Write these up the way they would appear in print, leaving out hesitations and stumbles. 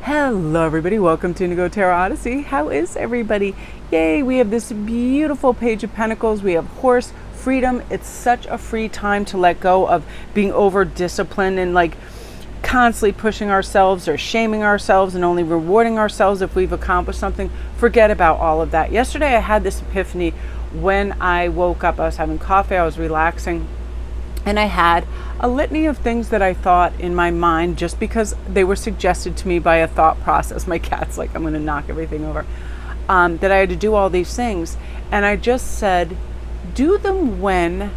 Hello everybody, welcome to Indigo Tarot Odyssey. How is everybody? Yay, we have this beautiful Page of Pentacles. We have Horse, freedom. It's such a free time to let go of being over disciplined and like constantly pushing ourselves or shaming ourselves and only rewarding ourselves if we've accomplished something. Forget about all of that. Yesterday I had this epiphany when I woke up. I was having coffee, I was relaxing, and I had a litany of things that I thought in my mind just because they were suggested to me by a thought process. My cat's like, I'm going to knock everything over. That I had to do all these things. And I just said, do them when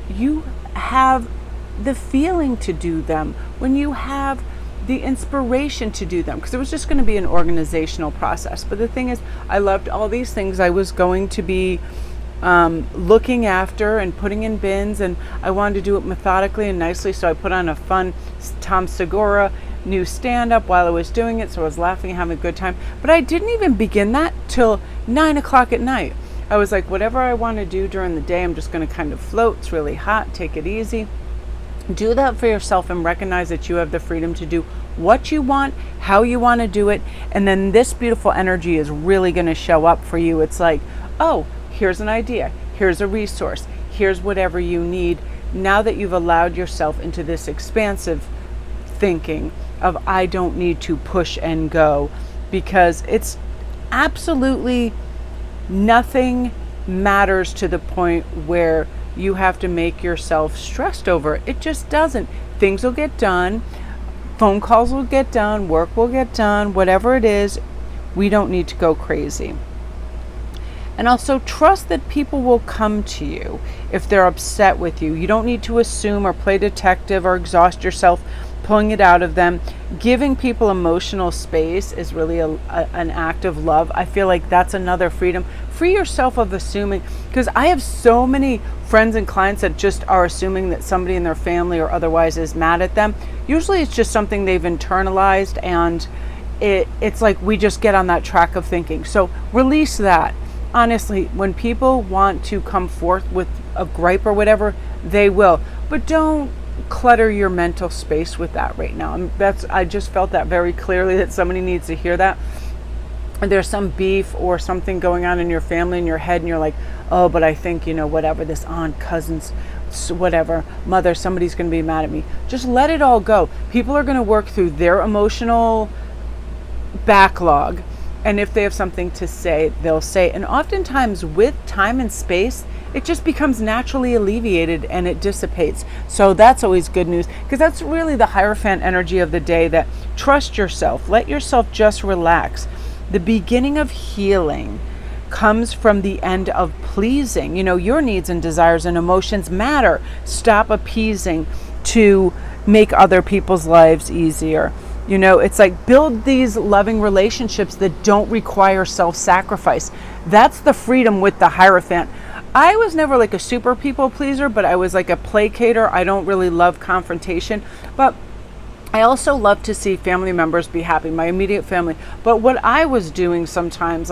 you have the feeling to do them, when you have the inspiration to do them. Because it was just going to be an organizational process. But the thing is, I loved all these things I was going to be looking after and putting in bins, and I wanted to do it methodically and nicely, so I put on a fun Tom Segura new stand-up while I was doing it, so I was laughing and having a good time. But I didn't even begin that till 9 o'clock at night. I was like, whatever I want to do during the day, I'm just going to kind of float. It's really hot, take it easy. Do that for yourself and recognize that you have the freedom to do what you want, how you want to do it, and then this beautiful energy is really going to show up for you. It's like, oh, here's an idea, here's a resource, here's whatever you need. Now that you've allowed yourself into this expansive thinking of I don't need to push and go, because it's absolutely nothing matters to the point where you have to make yourself stressed over it. It just doesn't. Things will get done, phone calls will get done, work will get done, whatever it is. We don't need to go crazy. And also trust that people will come to you if they're upset with you. You don't need to assume or play detective or exhaust yourself pulling it out of them. Giving people emotional space is really an act of love. I feel like that's another freedom. Free yourself of assuming, because I have so many friends and clients that just are assuming that somebody in their family or otherwise is mad at them. Usually it's just something they've internalized, and it's like we just get on that track of thinking. So release that. Honestly, when people want to come forth with a gripe or whatever, they will. But don't clutter your mental space with that right now. And I just felt that very clearly, that somebody needs to hear that. And there's some beef or something going on in your family, in your head, and you're like, oh, but I think, whatever, this aunt, cousins, whatever, mother, somebody's going to be mad at me. Just let it all go. People are going to work through their emotional backlog. And if they have something to say, they'll say. And oftentimes with time and space, it just becomes naturally alleviated and it dissipates. So that's always good news, because that's really the Hierophant energy of the day, that trust yourself. Let yourself just relax. The beginning of healing comes from the end of pleasing. Your needs and desires and emotions matter. Stop appeasing to make other people's lives easier. It's like build these loving relationships that don't require self-sacrifice. That's the freedom with the Hierophant. I was never like a super people pleaser, but I was like a placater. I don't really love confrontation, but I also love to see family members be happy, my immediate family. But what I was doing sometimes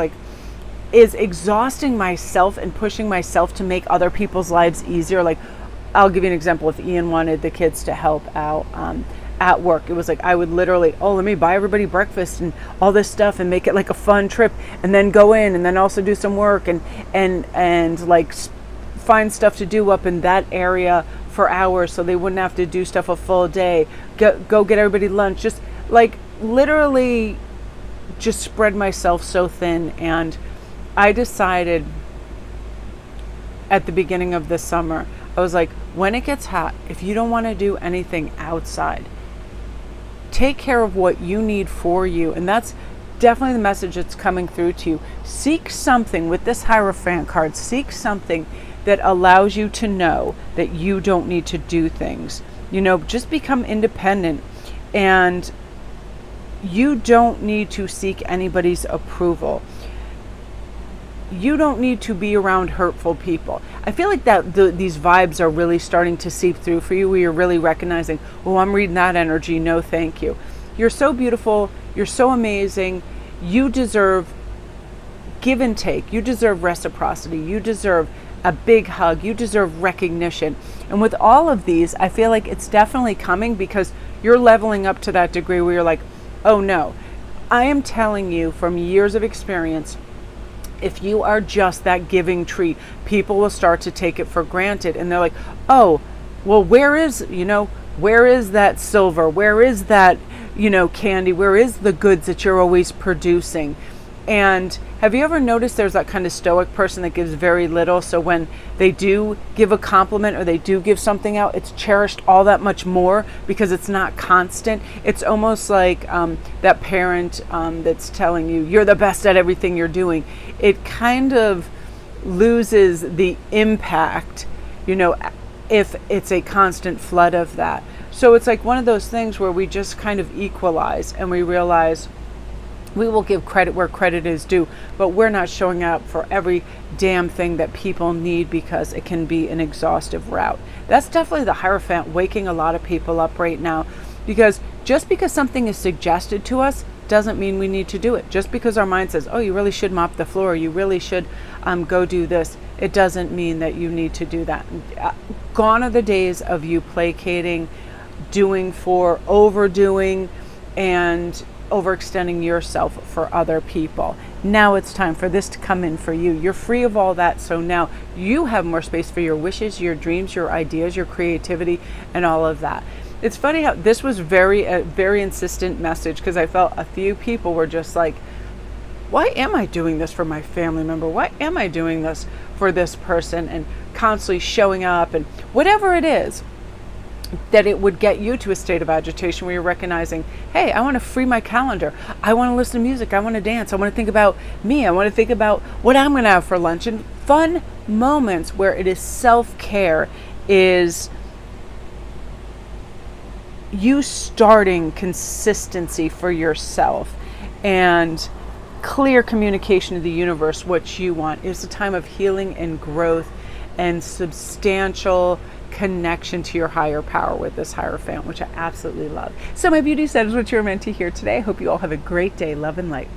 is exhausting myself and pushing myself to make other people's lives easier. Like, I'll give you an example. If Ian wanted the kids to help out, at work, it was like I would literally, let me buy everybody breakfast and all this stuff and make it like a fun trip, and then go in and then also do some work and like find stuff to do up in that area for hours, so they wouldn't have to do stuff a full day. Go get everybody lunch. Just like literally just spread myself so thin. And I decided at the beginning of this summer, I was like, when it gets hot, if you don't want to do anything outside, take care of what you need for you. And that's definitely the message that's coming through to you. Seek something with this Hierophant card. Seek something that allows you to know that you don't need to do things. Just become independent, and you don't need to seek anybody's approval. You don't need to be around hurtful people. I feel like that these vibes are really starting to seep through for you, where you're really recognizing, oh, I'm reading that energy. No, thank you. You're so beautiful. You're so amazing. You deserve give and take. You deserve reciprocity. You deserve a big hug. You deserve recognition. And with all of these, I feel like it's definitely coming, because you're leveling up to that degree where you're like, Oh no. I am telling you from years of experience, if you are just that giving tree, people will start to take it for granted. And they're like, oh, well, where is that silver? Where is that, candy? Where is the goods that you're always producing? And have you ever noticed there's that kind of stoic person that gives very little? So when they do give a compliment or they do give something out, it's cherished all that much more because it's not constant. It's almost like that parent that's telling you, you're the best at everything you're doing. It kind of loses the impact, if it's a constant flood of that. So it's like one of those things where we just kind of equalize and we realize we will give credit where credit is due, but we're not showing up for every damn thing that people need because it can be an exhaustive route. That's definitely the Hierophant waking a lot of people up right now, because just because something is suggested to us doesn't mean we need to do it. Just because our mind says, oh, you really should mop the floor, you really should go do this, it doesn't mean that you need to do that. Gone are the days of you placating, doing for overdoing, and overextending yourself for other people. Now it's time for this to come in for you. You're free of all that, so now you have more space for your wishes, your dreams, your ideas, your creativity, and all of that. It's funny how this was very insistent message, because I felt a few people were just like, why am I doing this for my family member? Why am I doing this for this person? And constantly showing up and whatever it is, that it would get you to a state of agitation where you're recognizing, hey, I want to free my calendar. I want to listen to music. I want to dance. I want to think about me. I want to think about what I'm going to have for lunch. And fun moments where it is self-care is you starting consistency for yourself and clear communication to the universe what you want. It's a time of healing and growth and substantial connection to your higher power with this Hierophant, which I absolutely love. So my beauty said is what you're meant to hear today. I hope you all have a great day. Love and light.